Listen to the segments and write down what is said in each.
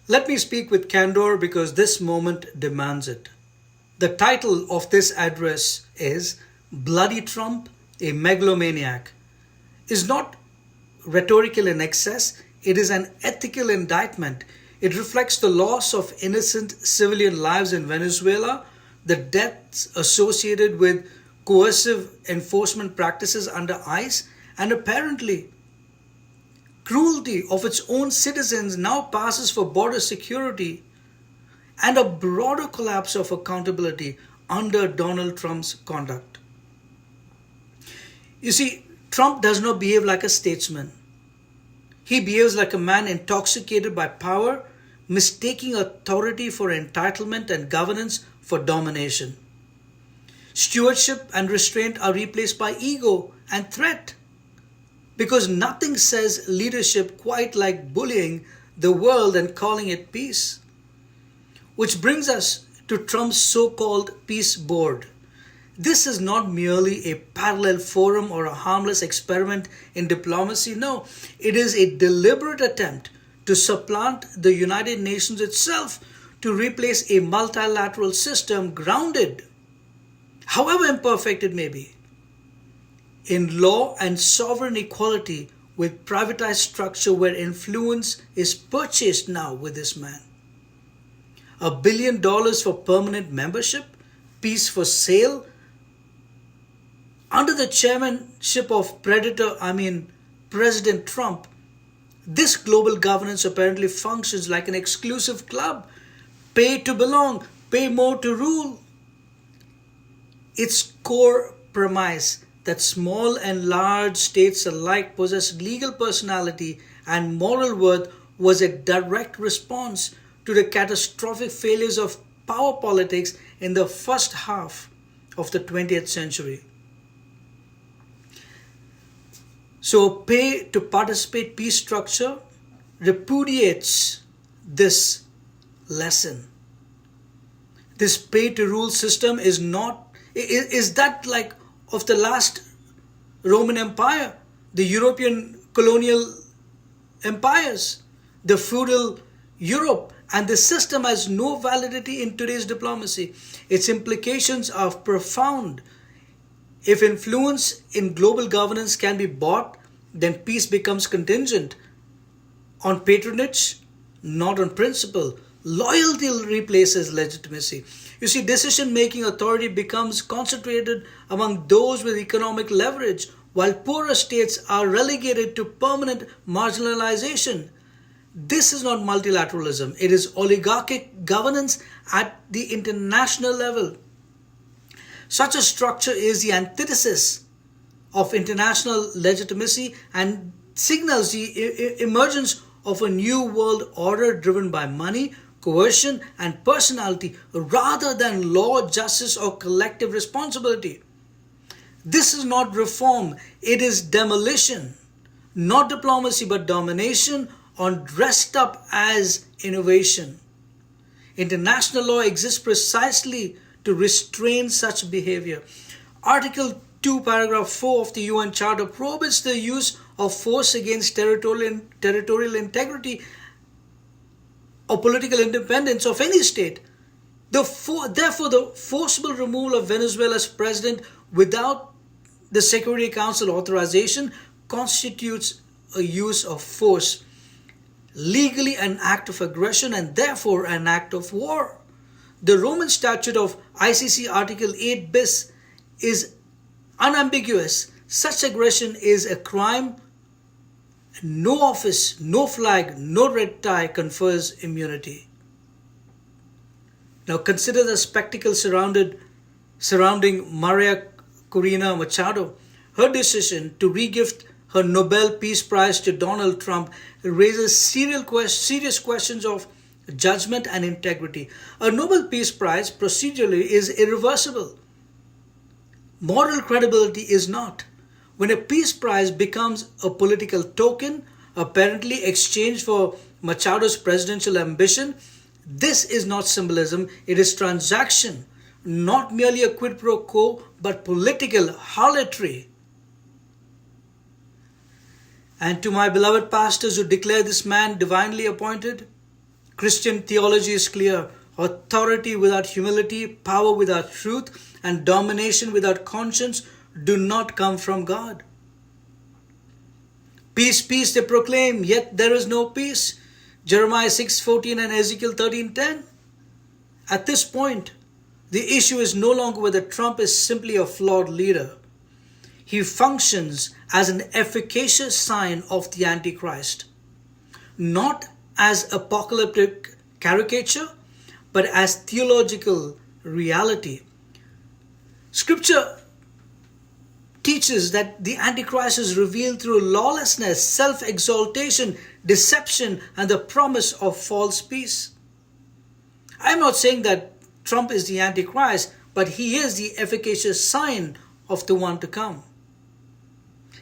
Let me speak with candor because this moment demands it. The title of this address is Bloody Trump, a Megalomaniac. Is not rhetorical in excess, it is an ethical indictment. It reflects the loss of innocent civilian lives in Venezuela, the deaths associated with coercive enforcement practices under ICE, and apparently cruelty of its own citizens now passes for border security, and a broader collapse of accountability under Donald Trump's conduct. You see, Trump does not behave like a statesman. He behaves like a man intoxicated by power, mistaking authority for entitlement and governance for domination. Stewardship and restraint are replaced by ego and threat. Because nothing says leadership quite like bullying the world and calling it peace. Which brings us to Trump's so-called peace board. This is not merely a parallel forum or a harmless experiment in diplomacy. No, it is a deliberate attempt to supplant the United Nations itself to replace a multilateral system grounded, however imperfect it may be, in law and sovereign equality with privatized structure where influence is purchased now with this man. $1 billion for permanent membership, peace for sale, under the chairmanship of President Trump. This global governance apparently functions like an exclusive club. Pay to belong, pay more to rule. Its core premise that small and large states alike possess legal personality and moral worth was a direct response to the catastrophic failures of power politics in the first half of the 20th century. So, pay to participate peace structure repudiates this lesson. This pay to rule system is that like of the last Roman Empire, the European colonial empires, the feudal Europe, and the system has no validity in today's diplomacy. Its implications are profound. If influence in global governance can be bought, then peace becomes contingent on patronage, not on principle. Loyalty replaces legitimacy. You see, decision-making authority becomes concentrated among those with economic leverage, while poorer states are relegated to permanent marginalization. This is not multilateralism. It is oligarchic governance at the international level. Such a structure is the antithesis of international legitimacy and signals the emergence of a new world order driven by money, coercion, and personality rather than law, justice, or collective responsibility. This is not reform, it is demolition. Not diplomacy, but domination on dressed up as innovation. International law exists precisely to restrain such behavior. Article 2, paragraph 4 of the UN Charter prohibits the use of force against territorial integrity or political independence of any state. Therefore, the forcible removal of Venezuela's president without the Security Council authorization constitutes a use of force, legally an act of aggression and therefore an act of war. The Roman Statute of ICC Article 8 bis is unambiguous. Such aggression is a crime. No office, no flag, no red tie confers immunity. Now consider the spectacle surrounding Maria Corina Machado. Her decision to regift her Nobel Peace Prize to Donald Trump raises serious questions of judgment and integrity. A Nobel Peace Prize procedurally is irreversible. Moral credibility is not. When a peace prize becomes a political token, apparently exchanged for Machado's presidential ambition, this is not symbolism, it is transaction, not merely a quid pro quo, but political harlotry. And to my beloved pastors who declare this man divinely appointed, Christian theology is clear. Authority without humility, power without truth, and domination without conscience do not come from God. Peace, peace they proclaim, yet there is no peace. Jeremiah 6:14 and Ezekiel 13:10. At this point, the issue is no longer whether Trump is simply a flawed leader. He functions as an efficacious sign of the Antichrist, not as apocalyptic caricature, but as theological reality. Scripture teaches that the Antichrist is revealed through lawlessness, self-exaltation, deception, and the promise of false peace. I'm not saying that Trump is the Antichrist, but he is the efficacious sign of the one to come.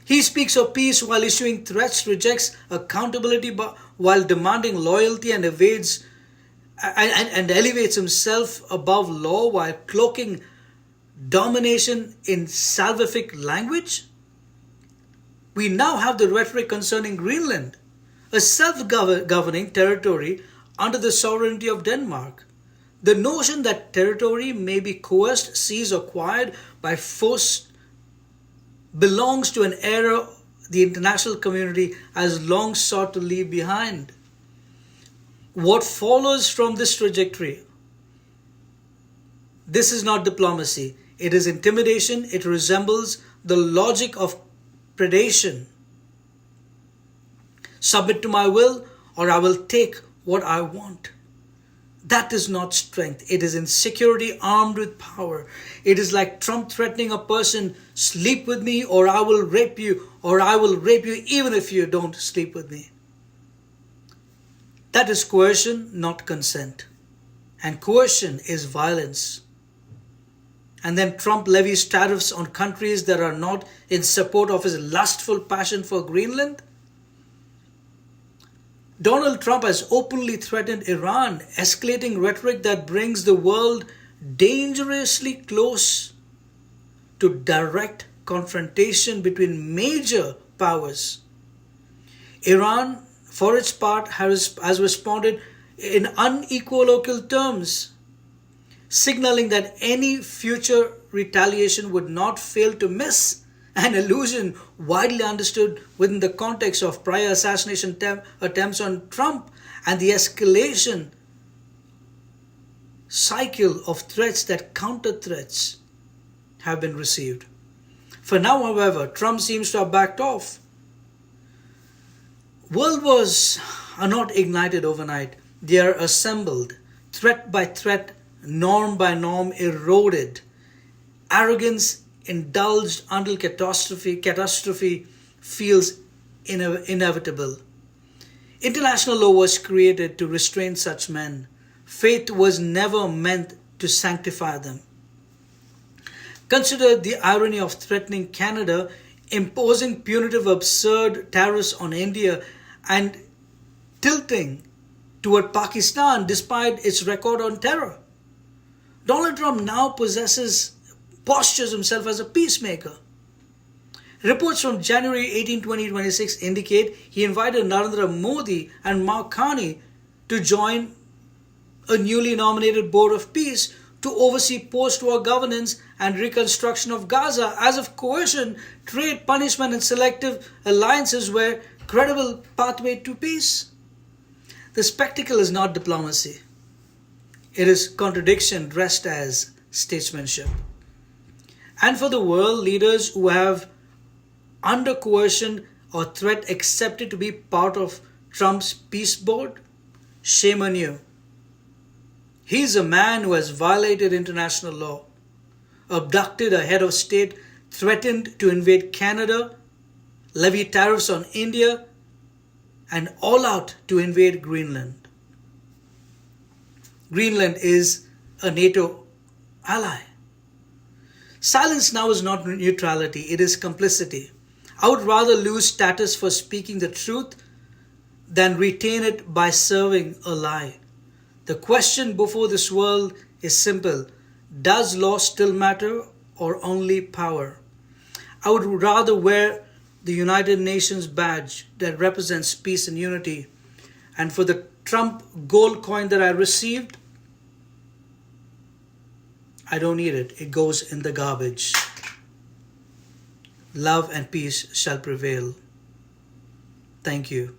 He speaks of peace while issuing threats, rejects accountability while demanding loyalty, and evades and elevates himself above law while cloaking domination in salvific language. We now have the rhetoric concerning Greenland, a self-governing territory under the sovereignty of Denmark. The notion that territory may be coerced, seized, or acquired by force belongs to an era the international community has long sought to leave behind. What follows from this trajectory? This is not diplomacy. It is intimidation. It resembles the logic of predation. Submit to my will, or I will take what I want. That is not strength. It is insecurity armed with power. It is like Trump threatening a person, sleep with me or I will rape you, or I will rape you even if you don't sleep with me. That is coercion, not consent. And coercion is violence. And then Trump levies tariffs on countries that are not in support of his lustful passion for Greenland. Donald Trump has openly threatened Iran, escalating rhetoric that brings the world dangerously close to direct confrontation between major powers. Iran, for its part, has responded in unequivocal terms, signaling that any future retaliation would not fail to miss an illusion widely understood within the context of prior assassination attempts on Trump and the escalation cycle of threats that counter threats have been received. For now, however, Trump seems to have backed off. World wars are not ignited overnight. They are assembled, threat by threat, norm by norm, eroded. Arrogance indulged until catastrophe feels inevitable. International law was created to restrain such men. Faith was never meant to sanctify them. Consider the irony of threatening Canada, imposing punitive, absurd tariffs on India, and tilting toward Pakistan despite its record on terror. Donald Trump now postures himself as a peacemaker. Reports from January 18, 2026 indicate he invited Narendra Modi and Mark Carney to join a newly nominated Board of Peace to oversee post-war governance and reconstruction of Gaza, as if coercion, trade, punishment, and selective alliances were credible pathway to peace. The spectacle is not diplomacy. It is contradiction dressed as statesmanship. And for the world, leaders who have, under coercion or threat, accepted to be part of Trump's peace board, shame on you. He is a man who has violated international law, abducted a head of state, threatened to invade Canada, levy tariffs on India, and all out to invade Greenland. Greenland is a NATO ally. Silence now is not neutrality, it is complicity. I would rather lose status for speaking the truth than retain it by serving a lie. The question before this world is simple. Does law still matter or only power? I would rather wear the United Nations badge that represents peace and unity And for the Trump gold coin that I received, I don't need it. It goes in the garbage. Love and peace shall prevail. Thank you.